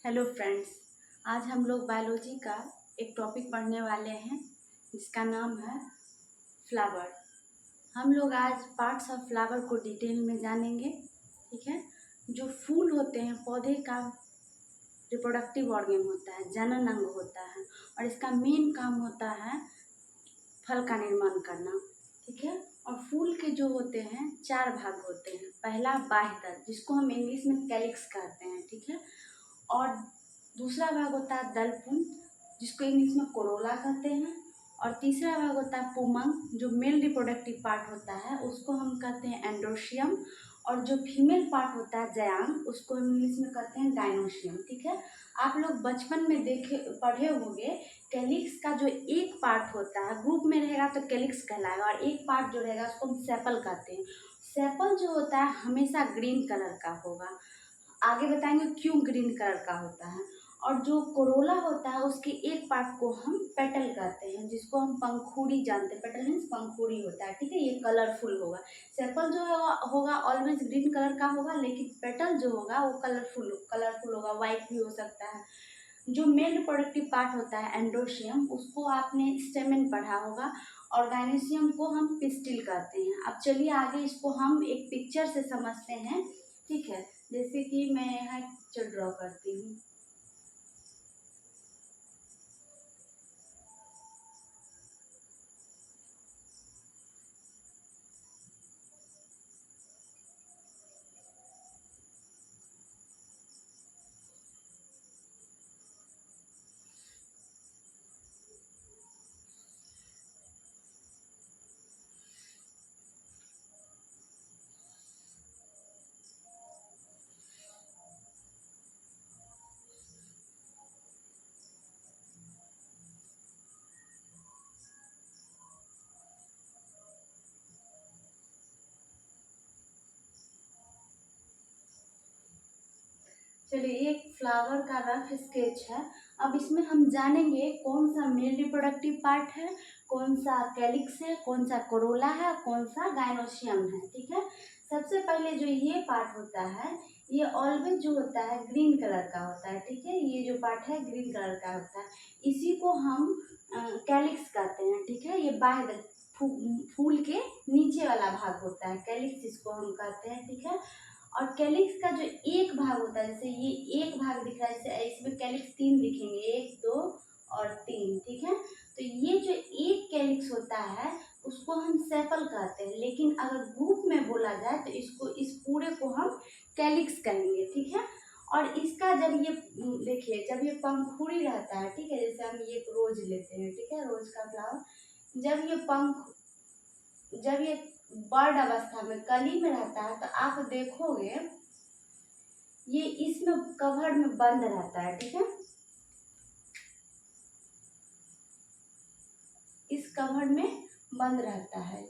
Hello friends. आज हम लोग बायोलॉजी का एक टॉपिक पढ़ने वाले हैं जिसका नाम है फ्लावर। हम लोग आज पार्ट्स ऑफ फ्लावर को डिटेल में जानेंगे। ठीक है। जो फूल होते हैं पौधे का रिप्रोडक्टिव ऑर्गन होता है, जनन अंग होता है, और इसका मेन काम होता है फल का निर्माण करना। ठीक है। और फूल के जो होते हैं 4 भाग होते हैं। पहला बाह्यतल, जिसको हम इंग्लिश में कैलिक्स कहते हैं। ठीक है। और दूसरा भाग होता है दलपुंज, जिसको इंग्लिश में कोरोला कहते हैं। और तीसरा भाग होता है पुमंग, जो मेल रिप्रोडक्टिव पार्ट होता है उसको हम कहते हैं एंड्रोशियम। और जो फीमेल पार्ट होता है जयांग, उसको हम इंग्लिश में कहते हैं गाइनोशियम। ठीक है। आप लोग बचपन में पढ़े होंगे कैलिक्स का जो एक पार्ट होता है ग्रुप में रहेगा तो कैलिक्स कहलाएगा, और एक पार्ट जो रहेगा उसको हम सेपल कहते हैं। सेपल जो होता है हमेशा ग्रीन कलर का होगा। आगे बताएंगे क्यों ग्रीन कलर का होता है। और जो कोरोला होता है उसके एक पार्ट को हम पेटल कहते हैं, जिसको हम पंखुड़ी जानते हैं। पेटल मीन्स पंखुड़ी होता है। ठीक है। ये कलरफुल होगा। सेपल जो होगा ऑलवेज ग्रीन कलर का होगा, लेकिन पेटल जो होगा वो कलरफुल होगा, वाइट भी हो सकता है। जो मेल रिप्रोडक्टिव पार्ट होता है एंड्रोशियम, उसको आपने स्टेमेन पढ़ा होगा। और गाइनोसियम को हम पिस्टिल कहते हैं। अब चलिए आगे इसको हम एक पिक्चर से समझते हैं। ठीक है। जैसे कि मैं यहाँ एक पिक्चर ड्रॉ करती हूँ। चलिए एक फ्लावर का रफ स्केच है। अब इसमें हम जानेंगे कौन सा मेल रिप्रोडक्टिव पार्ट है, कौन सा कैलिक्स है, कौन सा कोरोला है, कौन सा गाइनोशियम है। ठीक है। सबसे पहले जो ये पार्ट होता है ये ऑलवेज जो होता है ग्रीन कलर का होता है। ठीक है। ये जो पार्ट है ग्रीन कलर का होता है, इसी को हम कैलिक्स कहते हैं। ठीक है। ये बाह्य फूल के नीचे वाला भाग होता है, कैलिक्स इसको हम कहते हैं। ठीक है। और कैलिक्स का जो एक भाग होता है, जैसे ये एक भाग दिख रहा है, जैसे इसमें कैलिक्स 3 दिखेंगे, 1 2 और 3। ठीक है। तो ये जो एक कैलिक्स होता है उसको हम सेपल कहते हैं, लेकिन अगर ग्रुप में बोला जाए तो इस पूरे को हम कैलिक्स कहेंगे। ठीक है। और इसका जब ये देखिए जब ये पंखुड़ी रहता है, ठीक है, जैसे हम ये रोज लेते हैं, ठीक है, रोज का फ्लावर, जब ये बर्ड अवस्था में कली में रहता है तो आप देखोगे ये इसमें कवर में बंद रहता है। ठीक है। इस कवर में बंद रहता है।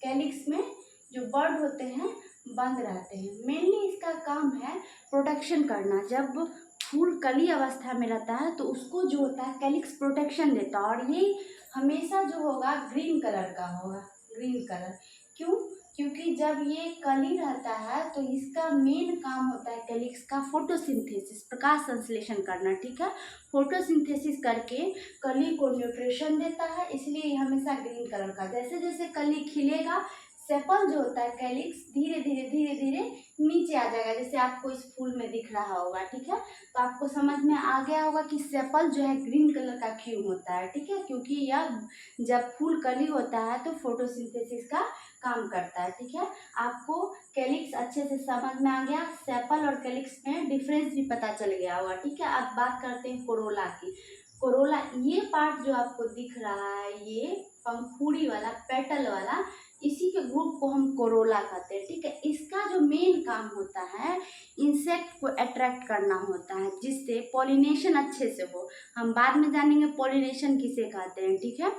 कैलिक्स में जो बर्ड होते हैं बंद रहते हैं। मेनली इसका काम है प्रोटेक्शन करना। जब फूल कली अवस्था में रहता है तो उसको जो होता है कैलिक्स प्रोटेक्शन देता है, और ये हमेशा जो होगा ग्रीन कलर का होगा। ग्रीन कलर क्यों? क्योंकि जब ये कली रहता है तो इसका मेन काम होता है कैलिक्स का फोटोसिंथेसिस, प्रकाश संश्लेषण करना। ठीक है। फोटोसिंथेसिस करके कली को न्यूट्रिशन देता है, इसलिए ये हमेशा ग्रीन कलर का। जैसे जैसे कली खिलेगा सेपल जो होता है कैलिक्स धीरे धीरे नीचे आ जाएगा, जैसे आपको इस फूल में दिख रहा होगा। ठीक है। तो आपको समझ में आ गया होगा कि सेपल जो है ग्रीन कलर का क्यों होता है। ठीक है। क्योंकि यह जब फूल कली होता है तो फोटोसिंथेसिस का काम करता है। ठीक है। आपको कैलिक्स अच्छे से समझ में आ गया, सेपल और कैलिक्स में डिफरेंस भी पता चल गया होगा। ठीक है। अब बात करते हैं कोरोला की। कोरोला ये पार्ट जो आपको दिख रहा है, ये पंखुड़ी वाला पेटल वाला, इसी के ग्रुप को हम कोरोला कहते हैं। ठीक है। इसका जो मेन काम होता है इंसेक्ट को अट्रैक्ट करना होता है, जिससे पॉलिनेशन अच्छे से हो। हम बाद में जानेंगे पॉलिनेशन किसे कहते हैं। ठीक है।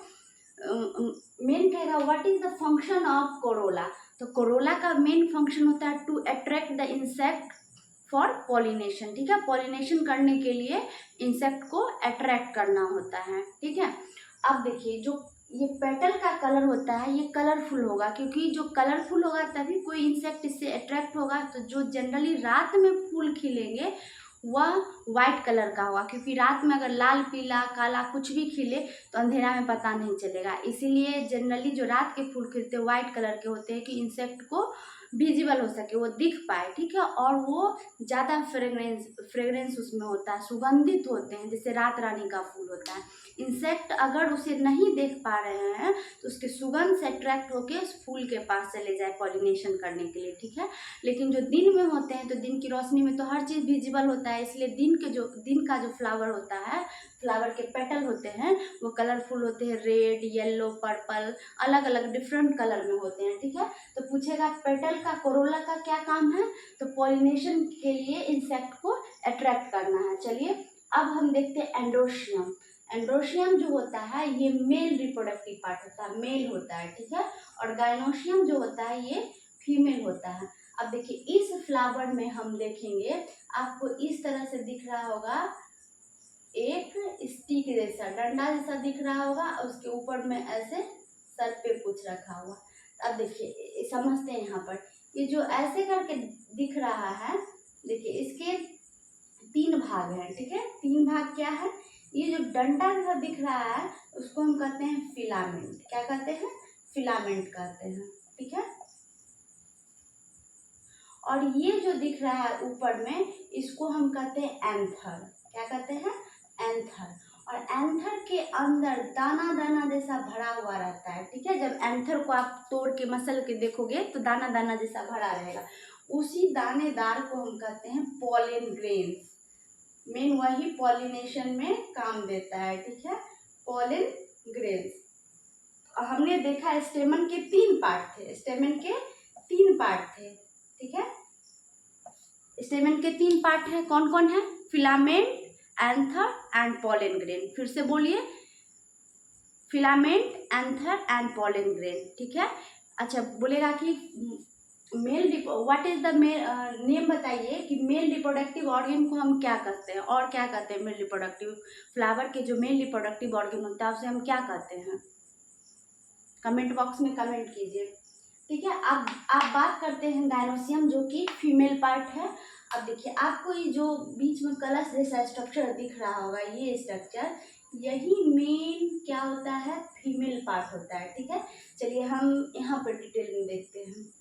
मेन कहेगा what is the function of corolla. तो कोरोला का मेन फंक्शन होता है to attract the insect for pollination. ठीक है। पॉलिनेशन करने के लिए इंसेक्ट को अट्रैक्ट करना होता है। ठीक है। अब देखिए जो ये पेटल का कलर होता है ये कलरफुल होगा, क्योंकि जो कलरफुल होगा तभी कोई इंसेक्ट इससे अट्रैक्ट होगा। तो जो जनरली रात में फूल खिलेंगे वह वाइट कलर का होगा, क्योंकि रात में अगर लाल पीला काला कुछ भी खिले तो अंधेरा में पता नहीं चलेगा। इसीलिए जनरली जो रात के फूल खिलते हैं वाइट कलर के होते हैं कि इंसेक्ट को विजिबल हो सके, वो दिख पाए, ठीक है। और वो ज़्यादा फ्रेग्रेंस उसमें होता है, सुगंधित होते हैं, जैसे रात रानी का फूल होता है। इंसेक्ट अगर उसे नहीं देख पा रहे हैं तो उसके सुगंध से अट्रैक्ट होकर उस फूल के पास चले जाए पॉलिनेशन करने के लिए, ठीक है। लेकिन जो दिन में होते हैं तो दिन की रोशनी में तो हर चीज़ विजिबल होता है, इसलिए दिन का जो फ्लावर होता है, फ्लावर के पेटल होते हैं वो कलरफुल होते हैं, रेड, येलो, पर्पल, अलग अलग डिफरेंट कलर में होते हैं, ठीक है। तो पूछेगा पेटल का, कोरोला का क्या काम है, तो पॉलिनेशन के लिए इंसेक्ट को अट्रैक्ट करना है। चलिए अब हम देखते हैं एंड्रोशियम। एंड्रोशियम जो होता है ये मेल रिप्रोडक्टिव पार्ट होता है, मेल होता है, ठीक है। और गाइनोशियम जो होता है ये फीमेल होता है। अब देखिए इस फ्लावर में हम देखेंगे, आपको इस तरह से दिख रहा होगा, एक स्टिक जैसा डंडा जैसा दिख रहा होगा, और उसके ऊपर में ऐसे सर पे कुछ रखा हुआ। अब देखिए समझते हैं, यहाँ पर ये जो ऐसे करके दिख रहा है, देखिए इसके 3 भाग हैं, ठीक है। 3 भाग क्या है, ये जो डंडा जैसा दिख रहा है उसको हम कहते हैं फिलामेंट। क्या कहते हैं, फिलामेंट कहते हैं, ठीक है। और ये जो दिख रहा है ऊपर में इसको हम कहते हैं एंथर। क्या कहते हैं, एंथर। और एंथर के अंदर दाना दाना जैसा भरा हुआ रहता है, ठीक है। जब एंथर को आप तोड़ के मसल के देखोगे तो दाना दाना जैसा भरा रहेगा, उसी दानेदार को हम कहते हैं पॉलन ग्रेन्स। मेन वही पॉलिनेशन में काम देता है, ठीक है, पॉलन ग्रेन्स। और हमने देखा स्टेमन के 3 पार्ट थे, स्टेमन के 3 पार्ट थे, ठीक है। स्टेमन के 3 पार्ट है, कौन कौन है, filament, anther and pollen grain. फिर से बोलिए, filament, anther and pollen grain, ठीक है। अच्छा बोलेगा कि male what is the name बताइए कि मेल रिप्रोडक्टिव ऑर्गन को हम क्या कहते हैं, और क्या कहते हैं मेल रिप्रोडक्टिव फ्लावर के जो मेल रिप्रोडक्टिव ऑर्गन होता है उसे हम क्या कहते हैं, कमेंट बॉक्स में कमेंट कीजिए, ठीक है। अब आप बात करते हैं गाइनोसियम जो कि फीमेल पार्ट है। अब देखिए आपको ये जो बीच में कलश जैसा स्ट्रक्चर दिख रहा होगा, ये स्ट्रक्चर यही मेन क्या होता है, फीमेल पार्ट होता है, ठीक है। चलिए हम यहाँ पर डिटेल में देखते हैं।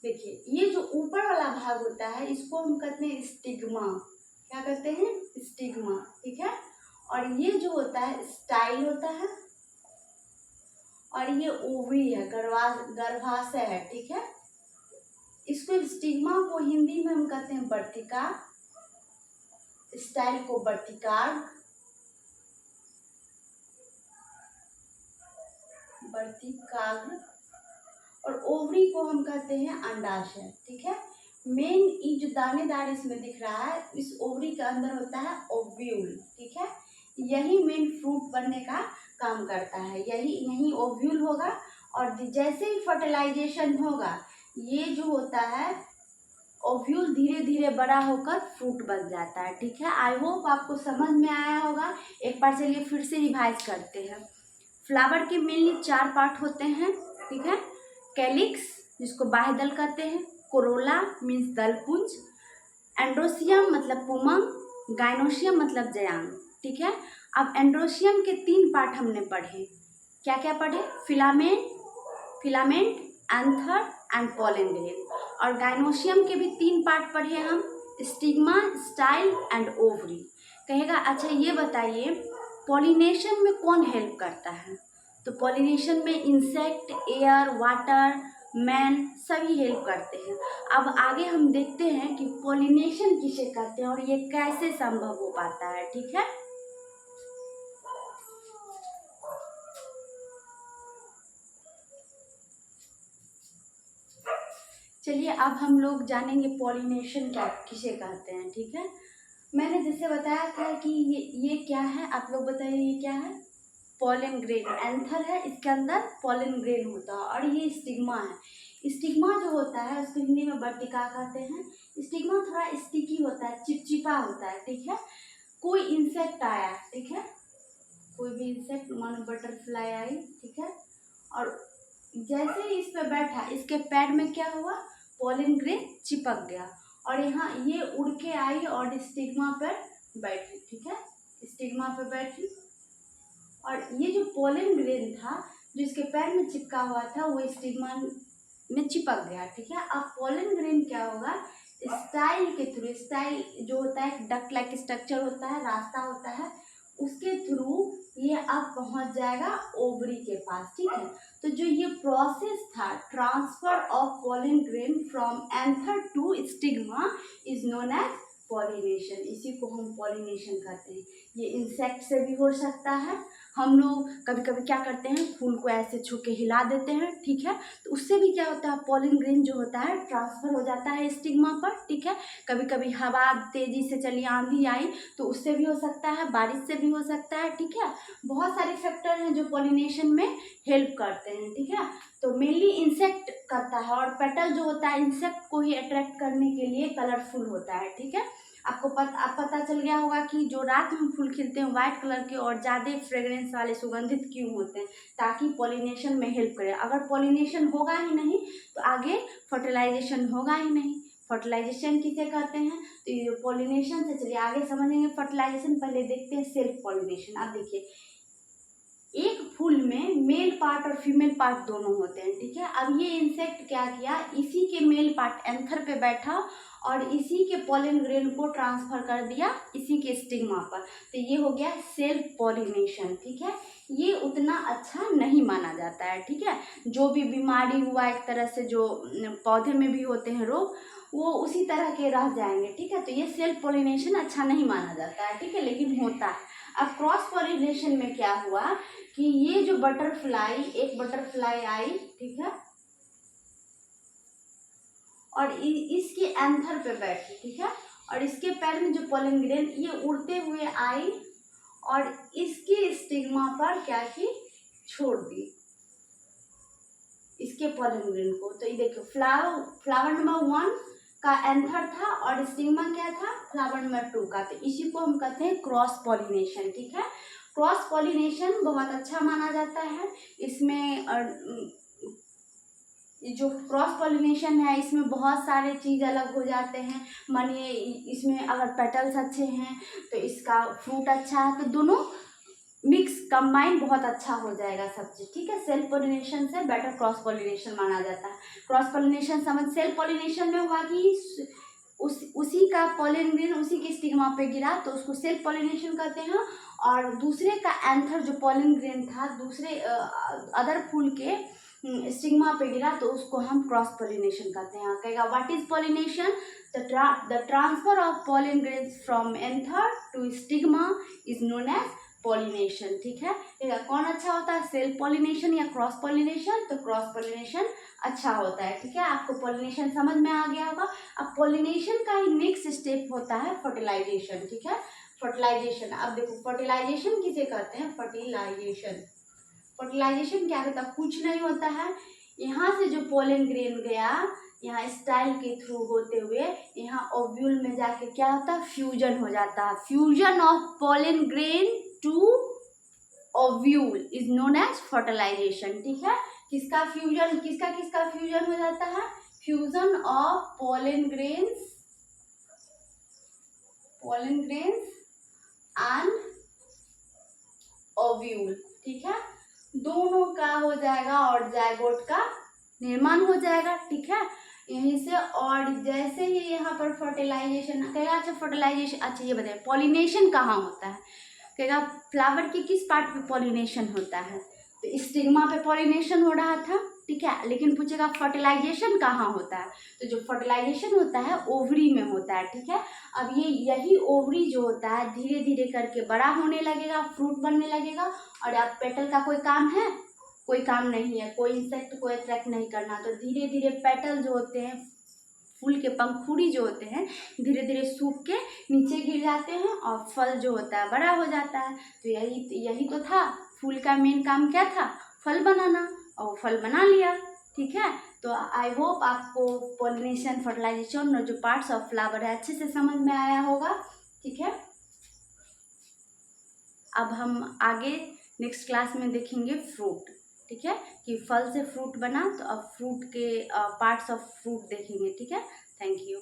देखिए ये जो ऊपर वाला भाग होता है इसको हम कहते हैं स्टिग्मा। क्या कहते हैं, स्टिग्मा, ठीक है। और ये जो होता है स्टाइल होता है, और ये ओवरी है, गर्भाशय है, ठीक है। इसको स्टिग्मा को हिंदी में हम कहते हैं वर्तिका, स्टाइल को वर्तिकाग्र, वर्तिकाग्र, और ओवरी को हम कहते हैं अंडाशय, ठीक है। मेन ये जो दानेदार इसमें दिख रहा है, इस ओवरी के अंदर होता है ओव्यूल, ठीक है। यही मेन फ्रूट बनने का काम करता है, यही ओव्यूल होगा। और जैसे ही फर्टिलाइजेशन होगा ये जो होता है ओव्यूल धीरे धीरे बड़ा होकर फ्रूट बन जाता है, ठीक है। आई होप आपको समझ में आया होगा। एक बार चलिए फिर से रिवाइज करते हैं। फ्लावर के मेनली 4 पार्ट होते हैं, ठीक है। कैलिक्स जिसको बाह्य दल कहते हैं, कोरोला मीन्स दलपुंज, एंड्रोसियम मतलब पुमंग, गाइनोशियम मतलब जयांग, ठीक है। अब एंड्रोशियम के 3 पार्ट हमने पढ़े, क्या क्या पढ़े, filament, anther and pollen grain. और गाइनोशियम के भी 3 पार्ट पढ़े हम, स्टिग्मा, स्टाइल एंड ओवरी। कहेगा अच्छा ये बताइए पॉलिनेशन में कौन हेल्प करता है, तो पॉलिनेशन में इंसेक्ट, एयर, वाटर, मैन सभी हेल्प करते हैं। अब आगे हम देखते हैं कि पॉलिनेशन किसे कहते हैं और ये कैसे संभव हो पाता है, ठीक है। चलिए अब हम लोग जानेंगे पॉलिनेशन क्या किसे कहते हैं, ठीक है। मैंने जैसे बताया था कि ये क्या है, आप लोग बताइए ये क्या है, पॉलन ग्रेन, एंथर है, इसके अंदर पॉलन ग्रेन होता है, और ये स्टिग्मा है। स्टिग्मा जो होता है उसको हिंदी में वर्तिका कहते हैं। स्टिग्मा थोड़ा स्टिकी होता है, चिपचिपा होता है, ठीक है। कोई इंसेक्ट आया, ठीक है, कोई भी सी इंसेक्ट मानो बटरफ्लाई आई, ठीक है, और जैसे ही इस पर बैठा इसके पैर में क्या हुआ, पोलन ग्रेन चिपक गया और यहाँ ये उड़ के आई और स्टिग्मा पर बैठी, ठीक है, स्टिग्मा पर बैठी और ये जो पोलन ग्रेन था जो इसके पैर में चिपका हुआ था वो स्टिग्मा में चिपक गया, ठीक है। अब पोलन ग्रेन क्या होगा, स्टाइल के थ्रू, स्टाइल जो होता है डक्ट लाइक स्ट्रक्चर होता है, रास्ता होता है, उसके थ्रू ये अब पहुंच जाएगा ओवरी के पास, ठीक है। तो जो ये प्रोसेस था transfer of pollen grain from anther to stigma is known as pollination, इसी को हम पॉलिनेशन कहते हैं। ये इंसेक्ट से भी हो सकता है, हम लोग कभी कभी क्या करते हैं फूल को ऐसे छू के हिला देते हैं, ठीक है, तो उससे भी क्या होता है पोलन ग्रेन जो होता है ट्रांसफर हो जाता है स्टिग्मा पर, ठीक है। कभी कभी हवा तेजी से चली, आंधी आई तो उससे भी हो सकता है, बारिश से भी हो सकता है, ठीक है। बहुत सारे फैक्टर हैं जो पॉलिनेशन में हेल्प करते हैं, ठीक है। तो मेनली इंसेक्ट करता है और पेटल जो होता है इंसेक्ट को ही अट्रैक्ट करने के लिए कलरफुल होता है, ठीक है। आपको पता चल गया होगा कि जो रात में फूल खिलते हैं वाइट कलर के और ज़्यादा फ्रेग्रेंस वाले सुगंधित क्यों होते हैं, ताकि पॉलिनेशन में हेल्प करे। अगर पॉलिनेशन होगा ही नहीं तो आगे फर्टिलाइजेशन होगा ही नहीं। फर्टिलाइजेशन किसे कहते हैं, तो ये पॉलिनेशन से, चलिए आगे समझेंगे फर्टिलाइजेशन। पहले देखते हैं सेल्फ पॉलिनेशन। अब देखिए एक फूल में मेल पार्ट और फीमेल पार्ट दोनों होते हैं, ठीक है। अब ये इंसेक्ट क्या किया, इसी के मेल पार्ट एंथर पे बैठा और इसी के पोलन ग्रेन को ट्रांसफर कर दिया इसी के स्टिग्मा पर, तो ये हो गया सेल्फ पॉलिनेशन, ठीक है। ये उतना अच्छा नहीं माना जाता है, ठीक है। जो भी बीमारी हुआ एक तरह से जो पौधे में भी होते हैं रोग, वो उसी तरह के रह जाएंगे, ठीक है। तो ये सेल्फ पॉलिनेशन अच्छा नहीं माना जाता है, ठीक है, लेकिन होता है। अब क्रॉस पॉलिनेशन में क्या हुआ कि ये जो बटरफ्लाई, एक बटरफ्लाई आई, ठीक है, और इसके एंथर पे बैठी, ठीक है, और इसके पैर में जो पोलन ग्रेन ये उड़ते हुए आई और इसके स्टिग्मा पर क्या की, छोड़ दी इसके पोलन ग्रेन को। तो ये देखो फ्लावर नंबर 1 का एंथर था और स्टिग्मा क्या था, फ्लावर नंबर 2 का। तो इसी को हम कहते हैं क्रॉस पॉलिनेशन, ठीक है। क्रॉस पॉलिनेशन बहुत अच्छा माना जाता है। इसमें जो क्रॉस पॉलिनेशन है इसमें बहुत सारे चीज़ अलग हो जाते हैं। मानिए इसमें अगर पेटल्स अच्छे हैं तो इसका फ्रूट अच्छा है, तो दोनों मिक्स कंबाइन बहुत अच्छा हो जाएगा सब चीज़, ठीक है। सेल्फ पॉलिनेशन से बेटर क्रॉस पॉलिनेशन माना जाता है। क्रॉस पॉलिनेशन समझ, सेल्फ पॉलिनेशन में हुआ कि उसी का पोलन ग्रेन उसी के स्टिग्मा पे गिरा तो उसको सेल्फ पॉलिनेशन कहते हैं, और दूसरे का एंथर जो पोलन ग्रेन था दूसरे अदर फूल के स्टिग्मा पे गिरा तो उसको हम क्रॉस पॉलिनेशन कहते हैं। कहेगा what is pollination, the transfer of pollen grains from anther to stigma is known as pollination, ठीक है। देखा कौन अच्छा होता है, सेल्फ पॉलिनेशन या क्रॉस पॉलिनेशन, तो क्रॉस पॉलिनेशन अच्छा होता है, ठीक है। आपको पॉलिनेशन समझ में आ गया होगा। अब पॉलिनेशन का ही नेक्स्ट स्टेप होता है फर्टिलाइजेशन, ठीक है। फर्टिलाइजेशन, अब देखो फर्टिलाइजेशन किसे कहते हैं, फर्टिलाइजेशन, फर्टिलाइजेशन क्या होता है, कुछ नहीं होता है, यहाँ से जो पोलन ग्रेन गया यहाँ स्टाइल के थ्रू होते हुए यहाँ ओव्यूल में जाके क्या होता है, फ्यूजन हो जाता है। Fusion of pollen grain to ovule is known as fertilisation, ठीक है। किसका फ्यूजन, किसका किसका फ्यूजन हो जाता है, fusion of pollen grains and ovule, ठीक है। दोनों का हो जाएगा और जायगोट का निर्माण हो जाएगा, ठीक है, यहीं से। और जैसे ही यहाँ पर फर्टिलाइजेशन कहेगा, अच्छा फर्टिलाइजेशन, अच्छा ये बताइए पॉलिनेशन कहाँ होता है, कहेगा फ्लावर के किस पार्ट पे पॉलिनेशन होता है, तो स्टिग्मा पे पॉलिनेशन हो रहा था, ठीक है, लेकिन पूछेगा फर्टिलाइजेशन कहाँ होता है, तो जो फर्टिलाइजेशन होता है ओवरी में होता है, ठीक है। अब ये यही ओवरी जो होता है धीरे धीरे करके बड़ा होने लगेगा, फ्रूट बनने लगेगा, और अब पेटल का कोई काम है, कोई काम नहीं है, कोई इंसेक्ट को अट्रैक्ट नहीं करना, तो धीरे धीरे पेटल जो होते हैं फूल के पंखुड़ी जो होते हैं धीरे धीरे सूख के नीचे गिर जाते हैं और फल जो होता है बड़ा हो जाता है। तो यही तो था फूल का मेन काम, क्या था, फल बनाना, और फल बना लिया, ठीक है। तो आई होप आपको पॉलिनेशन, फर्टिलाइजेशन और जो पार्ट्स ऑफ फ्लावर है अच्छे से समझ में आया होगा, ठीक है। अब हम आगे नेक्स्ट क्लास में देखेंगे फ्रूट, ठीक है, कि फल से फ्रूट बना, तो अब फ्रूट के पार्ट्स ऑफ फ्रूट देखेंगे, ठीक है। Thank you.